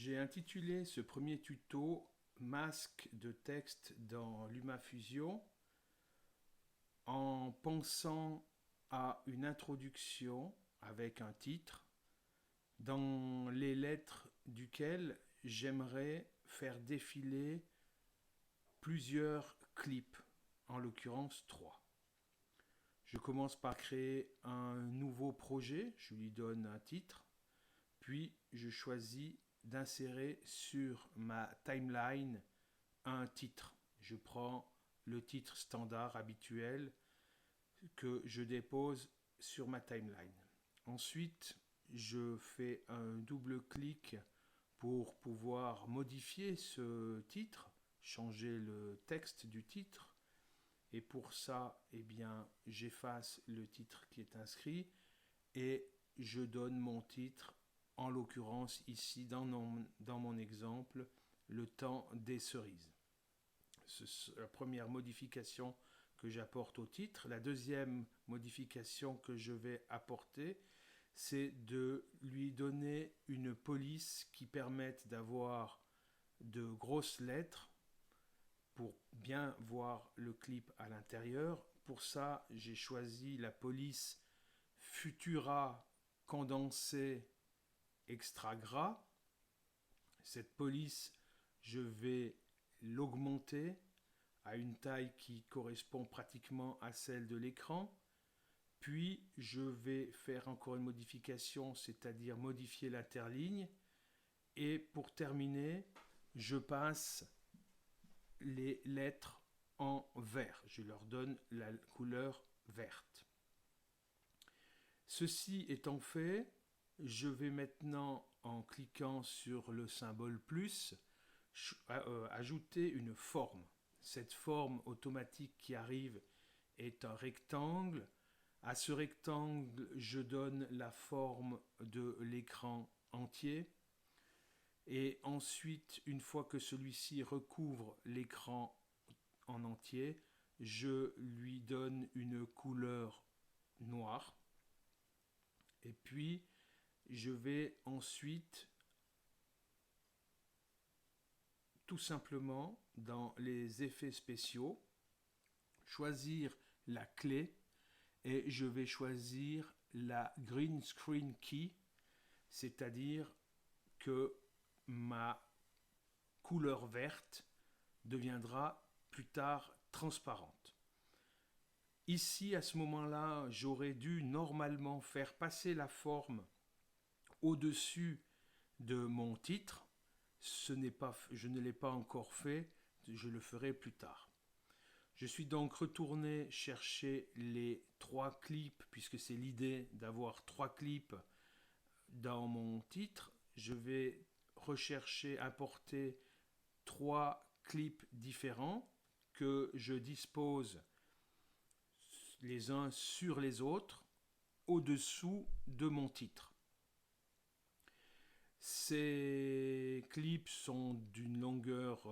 J'ai intitulé ce premier tuto Masque de texte dans LumaFusion en pensant à une introduction avec un titre dans les lettres duquel j'aimerais faire défiler plusieurs clips, en l'occurrence 3. Je commence par créer un nouveau projet, je lui donne un titre, puis je choisis d'insérer sur ma timeline un titre. Je prends le titre standard habituel que je dépose sur ma timeline. Ensuite, je fais un double clic pour pouvoir modifier ce titre, changer le texte du titre. Et pour ça, j'efface le titre qui est inscrit et je donne mon titre, en l'occurrence ici dans mon exemple, le temps des cerises. C'est la première modification que j'apporte au titre. La deuxième modification que je vais apporter, c'est de lui donner une police qui permette d'avoir de grosses lettres pour bien voir le clip à l'intérieur. Pour ça, j'ai choisi la police Futura condensé extra gras. Cette police, je vais l'augmenter à une taille qui correspond pratiquement à celle de l'écran. Puis je vais faire encore une modification, c'est-à-dire modifier l'interligne. Et pour terminer, je passe les lettres en vert. Je leur donne la couleur verte. Ceci étant fait, je vais maintenant, en cliquant sur le symbole plus, ajouter une forme. Cette forme automatique qui arrive est un rectangle. À ce rectangle, je donne la forme de l'écran entier. Et ensuite, une fois que celui-ci recouvre l'écran en entier, je lui donne une couleur noire. Et puis, je vais ensuite, tout simplement, dans les effets spéciaux, choisir la clé et je vais choisir la Green Screen Key, c'est-à-dire que ma couleur verte deviendra plus tard transparente. Ici, à ce moment-là, j'aurais dû normalement faire passer la forme au-dessus de mon titre. Je ne l'ai pas encore fait, je le ferai plus tard. Je suis donc retourné chercher les 3 clips, puisque c'est l'idée d'avoir 3 clips dans mon titre. Je vais rechercher, importer 3 clips différents que je dispose les uns sur les autres au-dessous de mon titre. Ces clips sont d'une longueur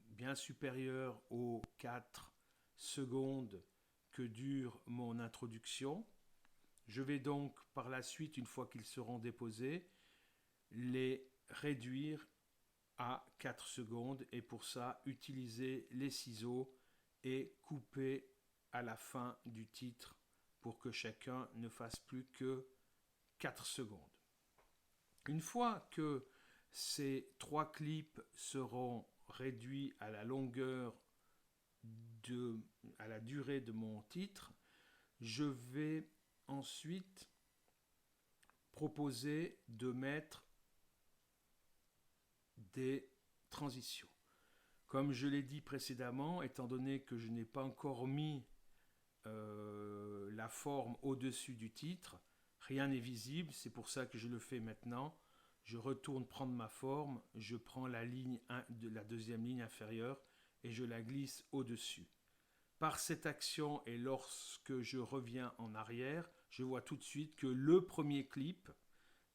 bien supérieure aux 4 secondes que dure mon introduction. Je vais donc par la suite, une fois qu'ils seront déposés, les réduire à 4 secondes et pour ça utiliser les ciseaux et couper à la fin du titre pour que chacun ne fasse plus que 4 secondes. Une fois que ces 3 clips seront réduits à la longueur à la durée de mon titre, je vais ensuite proposer de mettre des transitions. Comme je l'ai dit précédemment, étant donné que je n'ai pas encore mis la forme au-dessus du titre, rien n'est visible, c'est pour ça que je le fais maintenant. Je retourne prendre ma forme, je prends la deuxième ligne inférieure et je la glisse au-dessus. Par cette action et lorsque je reviens en arrière, je vois tout de suite que le premier clip,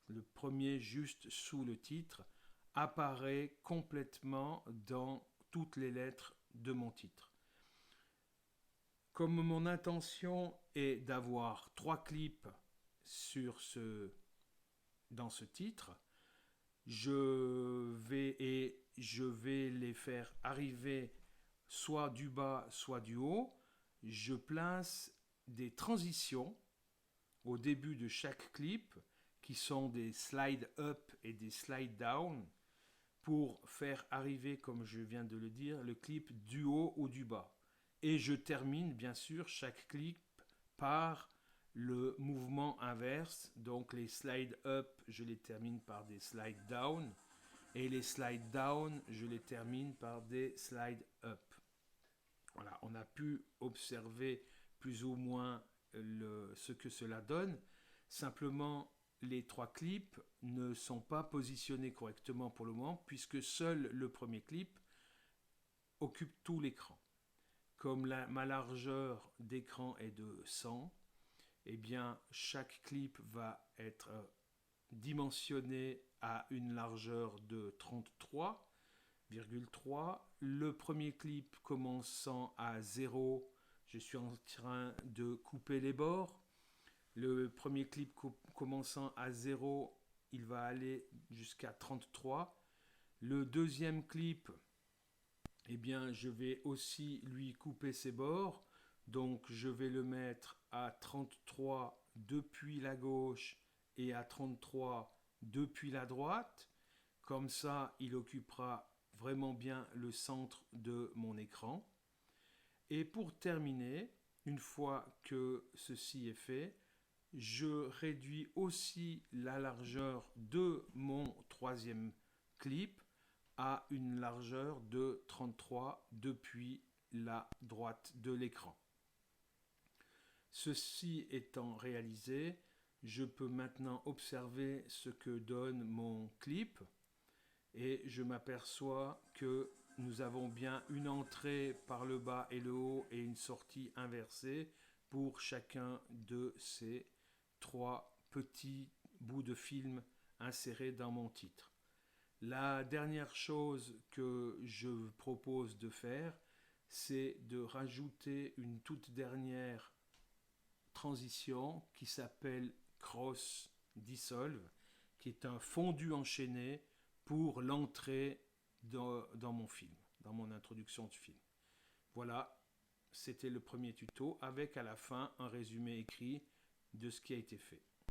le premier juste sous le titre, apparaît complètement dans toutes les lettres de mon titre. Comme mon intention est d'avoir 3 clips dans ce titre, Je vais les faire arriver soit du bas, soit du haut. Je place des transitions au début de chaque clip qui sont des slide up et des slide down pour faire arriver, comme je viens de le dire, le clip du haut ou du bas. Et je termine bien sûr chaque clip par le mouvement inverse. Donc les slide up, je les termine par des slide down. Et les slide down, je les termine par des slide up. Voilà, on a pu observer plus ou moins ce que cela donne. Simplement, les trois clips ne sont pas positionnés correctement pour le moment, puisque seul le premier clip occupe tout l'écran. Comme ma largeur d'écran est de 100, eh bien, chaque clip va être dimensionné à une largeur de 33,3. Le premier clip commençant à 0, je suis en train de couper les bords. Le premier clip commençant à 0, il va aller jusqu'à 33. Le deuxième clip, eh bien, je vais aussi lui couper ses bords. Donc, je vais le mettre à 33 depuis la gauche et à 33 depuis la droite. Comme ça, il occupera vraiment bien le centre de mon écran. Et pour terminer, une fois que ceci est fait, je réduis aussi la largeur de mon troisième clip à une largeur de 33 depuis la droite de l'écran. Ceci étant réalisé, je peux maintenant observer ce que donne mon clip et je m'aperçois que nous avons bien une entrée par le bas et le haut et une sortie inversée pour chacun de ces trois petits bouts de film insérés dans mon titre. La dernière chose que je propose de faire, c'est de rajouter une toute dernière transition qui s'appelle Cross Dissolve, qui est un fondu enchaîné pour l'entrée dans mon film, dans mon introduction de film. Voilà, c'était le premier tuto avec à la fin un résumé écrit de ce qui a été fait.